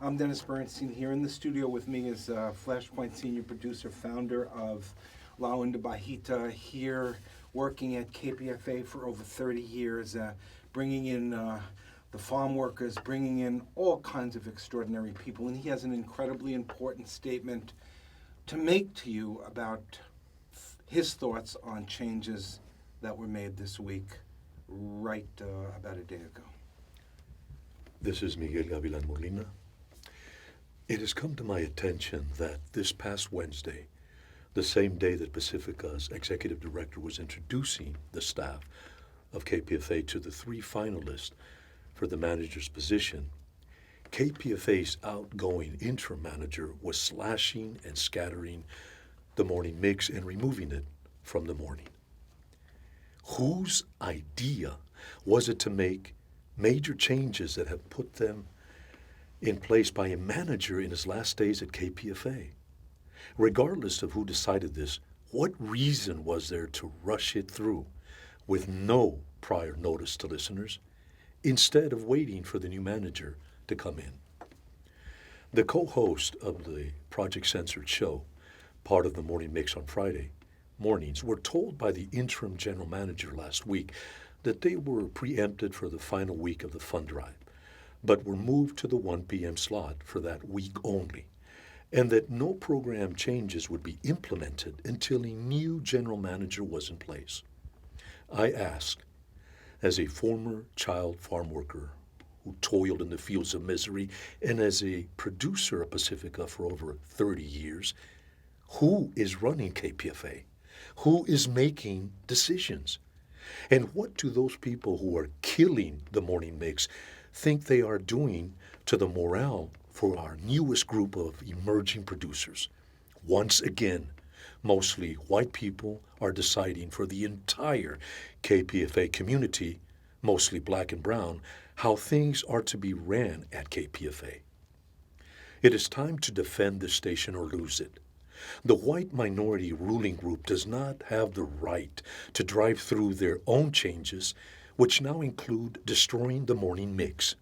I'm Dennis Bernstein. Here in the studio with me is Flashpoint senior producer, founder of La Onda Bajita, here working at KPFA for over 30 years, bringing in the farm workers, bringing in all kinds of extraordinary people. And he has an incredibly important statement to make to you about his thoughts on changes that were made this week, right about a day ago. This is Miguel Gavilan Molina. It has come to my attention that this past Wednesday, the same day that Pacifica's executive director was introducing the staff of KPFA to the 3 finalists for the manager's position, KPFA's outgoing interim manager was slashing and scattering the morning mix and removing it from the morning. Whose idea was it to make major changes that have put them in place by a manager in his last days at KPFA? Regardless of who decided this, what reason was there to rush it through with no prior notice to listeners, instead of waiting for the new manager to come in? The co-host of the Project Censored show, part of the Morning Mix on Friday mornings, were told by the interim general manager last week that they were preempted for the final week of the fund drive, but were moved to the 1 p.m. slot for that week only, and that no program changes would be implemented until a new general manager was in place. I ask, as a former child farm worker who toiled in the fields of misery and as a producer of Pacifica for over 30 years, who is running KPFA? Who is making decisions? And what do those people who are killing the morning mix think they are doing to the morale for our newest group of emerging producers? Once again, mostly white people are deciding for the entire KPFA community, mostly black and brown, how things are to be ran at KPFA. It is time to defend this station or lose it. The white minority ruling group does not have the right to drive through their own changes, which now include destroying the morning mix.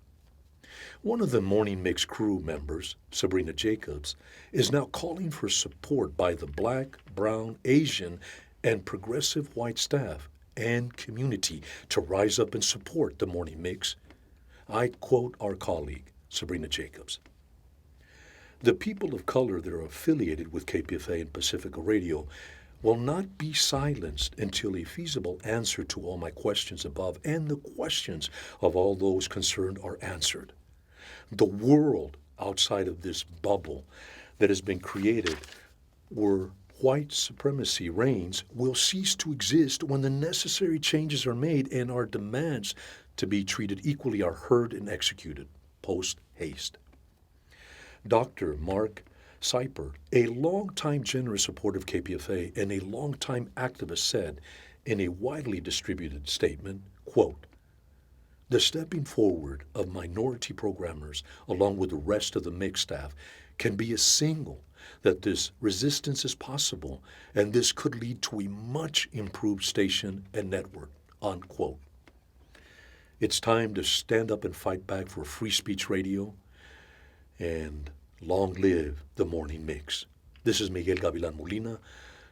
One of the morning mix crew members, Sabrina Jacobs, is now calling for support by the black, brown, Asian, and progressive white staff and community to rise up and support the morning mix. I quote our colleague, Sabrina Jacobs. The people of color that are affiliated with KPFA and Pacifica Radio will not be silenced until a feasible answer to all my questions above and the questions of all those concerned are answered. The world outside of this bubble that has been created where white supremacy reigns will cease to exist when the necessary changes are made and our demands to be treated equally are heard and executed post haste. Dr. Mark Seiper, a longtime generous supporter of KPFA and a longtime activist, said in a widely distributed statement, quote, "The stepping forward of minority programmers along with the rest of the mix staff can be a signal that this resistance is possible and this could lead to a much improved station and network," unquote. It's time to stand up and fight back for free speech radio, and long live the morning mix. This is Miguel Gavilan Molina,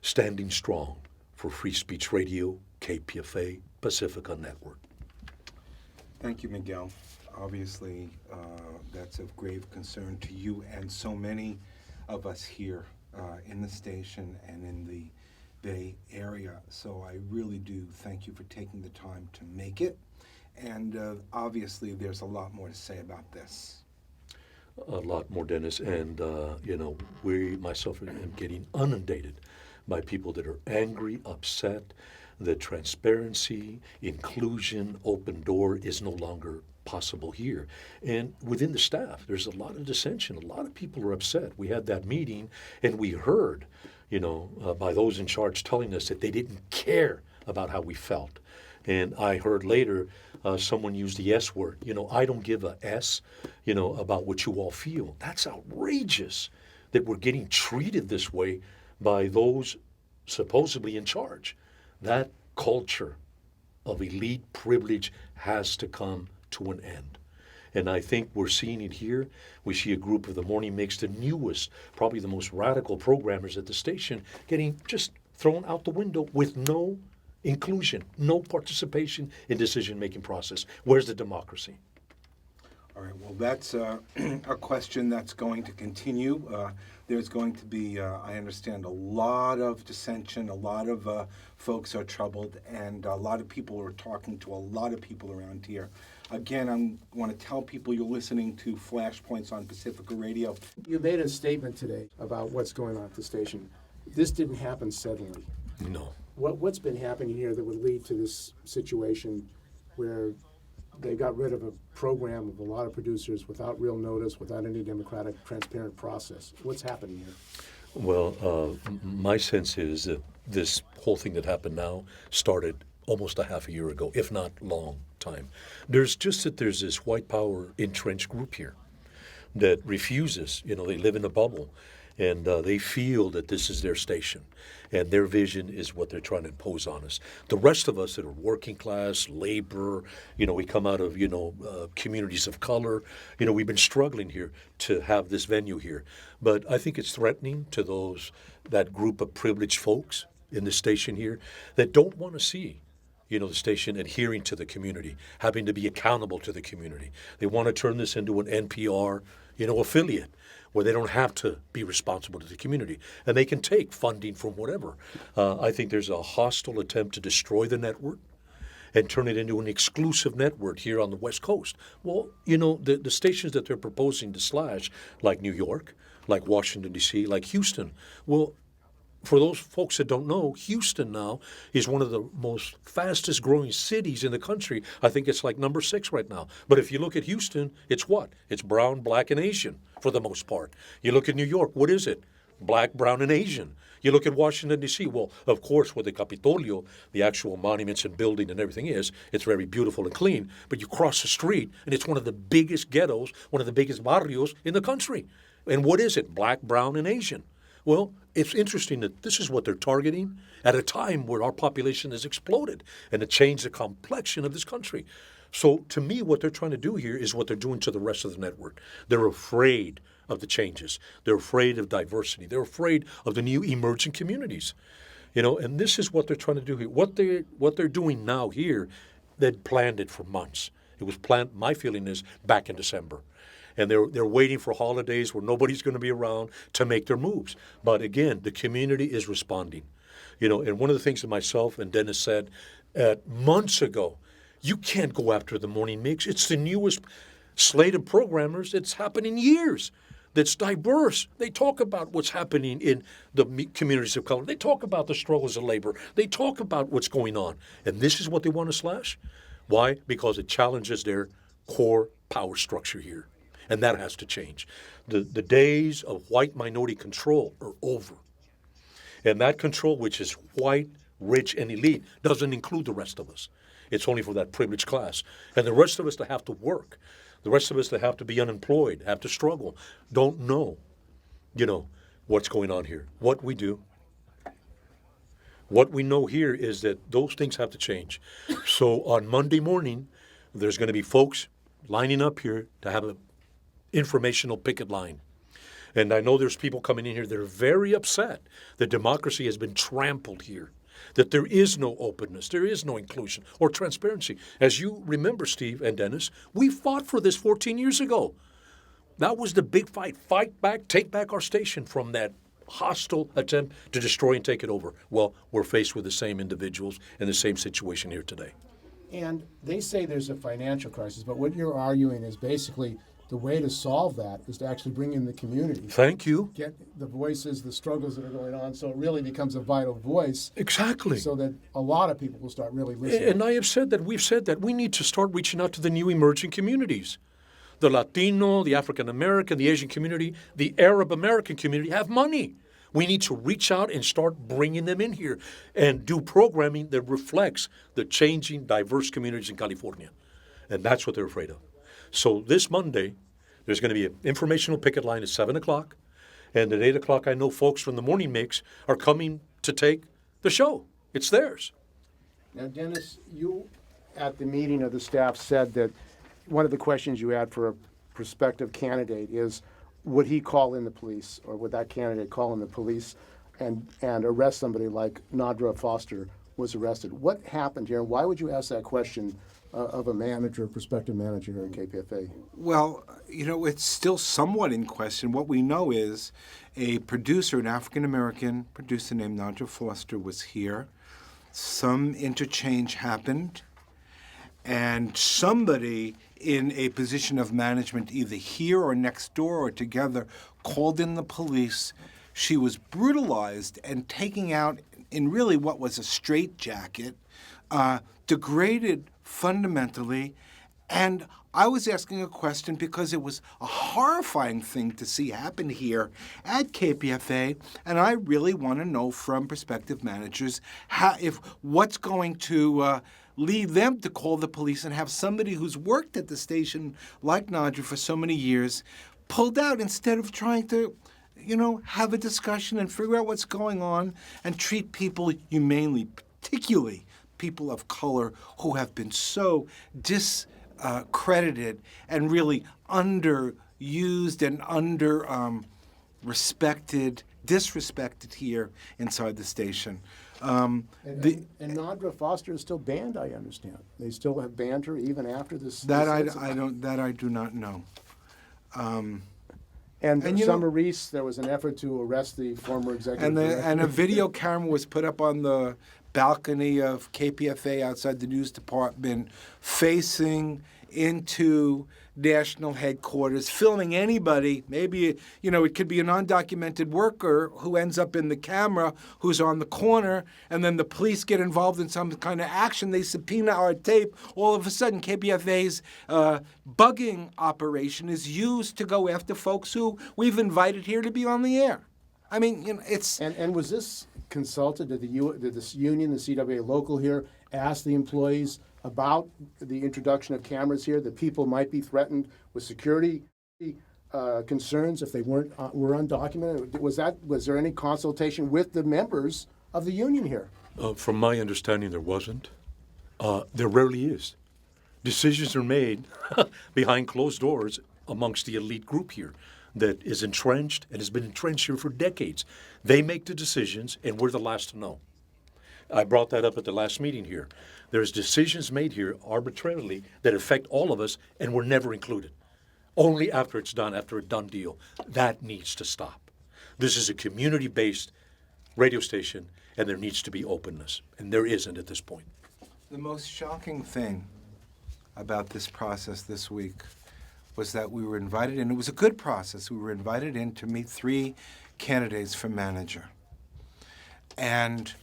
standing strong for free speech radio, KPFA Pacifica Network. Thank you, Miguel. Obviously, that's of grave concern to you and so many of us here in the station and in the Bay Area. So I really do thank you for taking the time to make it. And obviously, there's a lot more to say about this. A lot more, Dennis, and myself am getting inundated by people that are angry, upset, that transparency, inclusion, open door is no longer possible here. And within the staff, there's a lot of dissension. A lot of people are upset. We had that meeting, and we heard, by those in charge telling us that they didn't care about how we felt. And I heard later someone use the S word. I don't give a S, about what you all feel. That's outrageous that we're getting treated this way by those supposedly in charge. That culture of elite privilege has to come to an end. And I think we're seeing it here. We see a group of the morning mix, the newest, probably the most radical programmers at the station, getting just thrown out the window with no inclusion, no participation in decision-making process. Where's the democracy? All right, well, that's a question that's going to continue. There's going to be, I understand, a lot of dissension, a lot of folks are troubled, and a lot of people are talking to a lot of people around here. Again, I want to tell people you're listening to Flashpoints on Pacifica Radio. You made a statement today about what's going on at the station. This didn't happen suddenly. No. What's been happening here that would lead to this situation where they got rid of a program of a lot of producers without real notice, without any democratic, transparent process? What's happening here? Well, my sense is that this whole thing that happened now started almost a half a year ago, if not long time. There's this white power entrenched group here that refuses, they live in a bubble, and they feel that this is their station, and their vision is what they're trying to impose on us. The rest of us that are working class, labor, we come out of, communities of color, we've been struggling here to have this venue here. But I think it's threatening to that group of privileged folks in the station here that don't want to see the station adhering to the community, having to be accountable to the community. They want to turn this into an NPR, affiliate, where they don't have to be responsible to the community, and they can take funding from whatever. I think there's a hostile attempt to destroy the network and turn it into an exclusive network here on the West Coast. Well, the stations that they're proposing to slash, like New York, like Washington, D.C., like Houston, well, for those folks that don't know, Houston now is one of the most fastest growing cities in the country. I think it's like number 6 right now. But if you look at Houston, it's what? It's brown, black, and Asian for the most part. You look at New York, what is it? Black, brown, and Asian. You look at Washington, D.C., well, of course, where the Capitolio, the actual monuments and building and everything is, it's very beautiful and clean. But you cross the street, and it's one of the biggest ghettos, one of the biggest barrios in the country. And what is it? Black, brown, and Asian. Well, it's interesting that this is what they're targeting at a time where our population has exploded and to change the complexion of this country. So to me, what they're trying to do here is what they're doing to the rest of the network. They're afraid of the changes. They're afraid of diversity. They're afraid of the new emerging communities. And this is what they're trying to do here. What they're doing now here, they'd planned it for months. It was planned, my feeling is, back in December. And they're waiting for holidays where nobody's going to be around to make their moves. But again, the community is responding. And one of the things that myself and Dennis said months ago, you can't go after the morning mix. It's the newest slate of programmers. It's happened in years. That's diverse. They talk about what's happening in the communities of color. They talk about the struggles of labor. They talk about what's going on. And this is what they want to slash. Why? Because it challenges their core power structure here. And that has to change. The days of white minority control are over. And that control, which is white, rich, and elite, doesn't include the rest of us. It's only for that privileged class. And the rest of us that have to work, the rest of us that have to be unemployed, have to struggle, don't know, what's going on here, what we do. What we know here is that those things have to change. So on Monday morning, there's going to be folks lining up here to have an informational picket line. And I know there's people coming in here that are very upset that democracy has been trampled here, that there is no openness, there is no inclusion or transparency. As you remember, Steve and Dennis, we fought for this 14 years ago. That was the big fight. Fight back, take back our station from that hostile attempt to destroy and take it over. Well, we're faced with the same individuals and the same situation here today. And they say there's a financial crisis, but what you're arguing is basically the way to solve that is to actually bring in the community. Thank you. Get the voices, the struggles that are going on, so it really becomes a vital voice. Exactly. So that a lot of people will start really listening. And I have said that, we've said that we need to start reaching out to the new emerging communities. The Latino, the African American, the Asian community, the Arab American community have money. We need to reach out and start bringing them in here and do programming that reflects the changing, diverse communities in California. And that's what they're afraid of. So this Monday, there's going to be an informational picket line at 7 o'clock. And at 8 o'clock, I know folks from the morning mix are coming to take the show. It's theirs. Now, Dennis, you at the meeting of the staff said that one of the questions you had for a prospective candidate is, would he call in the police, or would that candidate call in the police and arrest somebody like Nadra Foster was arrested? What happened here, and why would you ask that question of a manager, a prospective manager here at KPFA? Well, it's still somewhat in question. What we know is a producer, an African-American producer named Nadra Foster, was here. Some interchange happened, and somebody in a position of management, either here or next door or together, called in the police. She was brutalized and taken out in really what was a straitjacket, degraded fundamentally. And I was asking a question because it was a horrifying thing to see happen here at KPFA, and I really want to know from prospective managers what's going to lead them to call the police and have somebody who's worked at the station like Nadra for so many years pulled out instead of trying to have a discussion and figure out what's going on and treat people humanely, particularly people of color who have been so discredited and really underused and disrespected here inside the station. And Nadra Foster is still banned, I understand. They still have banned her even after this. I do not know. And Summer Reese, there was an effort to arrest the former executive director. And a video camera was put up on the balcony of KPFA outside the news department, facing into national headquarters, filming anybody. Maybe, it could be an undocumented worker who ends up in the camera, who's on the corner, and then the police get involved in some kind of action. They subpoena our tape. All of a sudden, KPFA's bugging operation is used to go after folks who we've invited here to be on the air. I mean, it's... And was this consulted? Did this union, the CWA local here, ask the employees about the introduction of cameras here, that people might be threatened with security concerns if they were undocumented? Was there any consultation with the members of the union here? From my understanding, there wasn't. There rarely is. Decisions are made behind closed doors amongst the elite group here that is entrenched and has been entrenched here for decades. They make the decisions, and we're the last to know. I brought that up at the last meeting here. There's decisions made here arbitrarily that affect all of us, and we're never included. Only after it's done, after a done deal. That needs to stop. This is a community-based radio station, and there needs to be openness, and there isn't at this point. The most shocking thing about this process this week was that we were invited in. It was a good process. We were invited in to meet 3 candidates for manager. And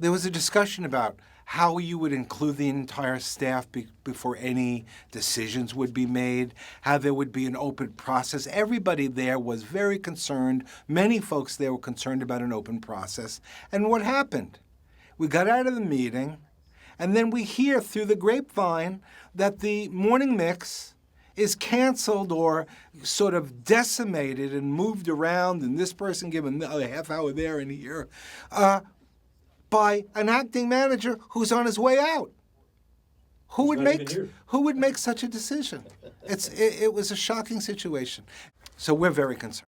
there was a discussion about how you would include the entire staff before any decisions would be made, how there would be an open process. Everybody there was very concerned. Many folks there were concerned about an open process. And what happened? We got out of the meeting, and then we hear through the grapevine that the morning mix is canceled or sort of decimated and moved around, and this person given a half hour there and here, by an acting manager who's on his way out. Who would make such a decision? It was a shocking situation. So we're very concerned.